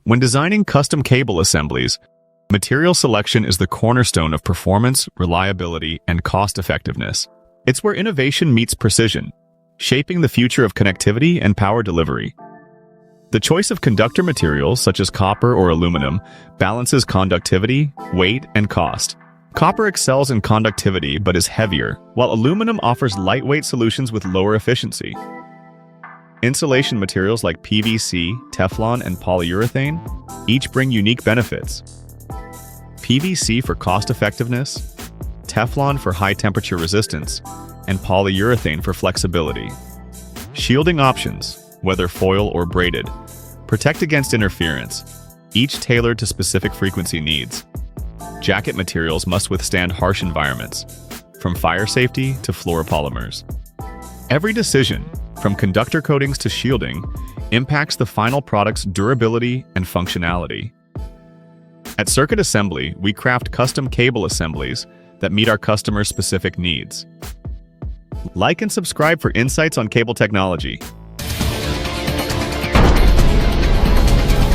When designing custom cable assemblies, material selection is the cornerstone of performance, reliability, and cost-effectiveness. It's where innovation meets precision, shaping the future of connectivity and power delivery. The choice of conductor materials, such as copper or aluminum, balances conductivity, weight, and cost. Copper excels in conductivity but is heavier, while aluminum offers lightweight solutions with lower efficiency. Insulation materials like PVC, Teflon, and polyurethane each bring unique benefits. PVC for cost-effectiveness, Teflon for high-temperature resistance, and polyurethane for flexibility. Shielding options, whether foil or braided, protect against interference, each tailored to specific frequency needs. Jacket materials must withstand harsh environments, from fire safety to fluoropolymers. Every decision, from conductor coatings to shielding, impacts the final product's durability and functionality. At Circuit Assembly, we craft custom cable assemblies that meet our customers' specific needs. Like and subscribe for insights on cable technology.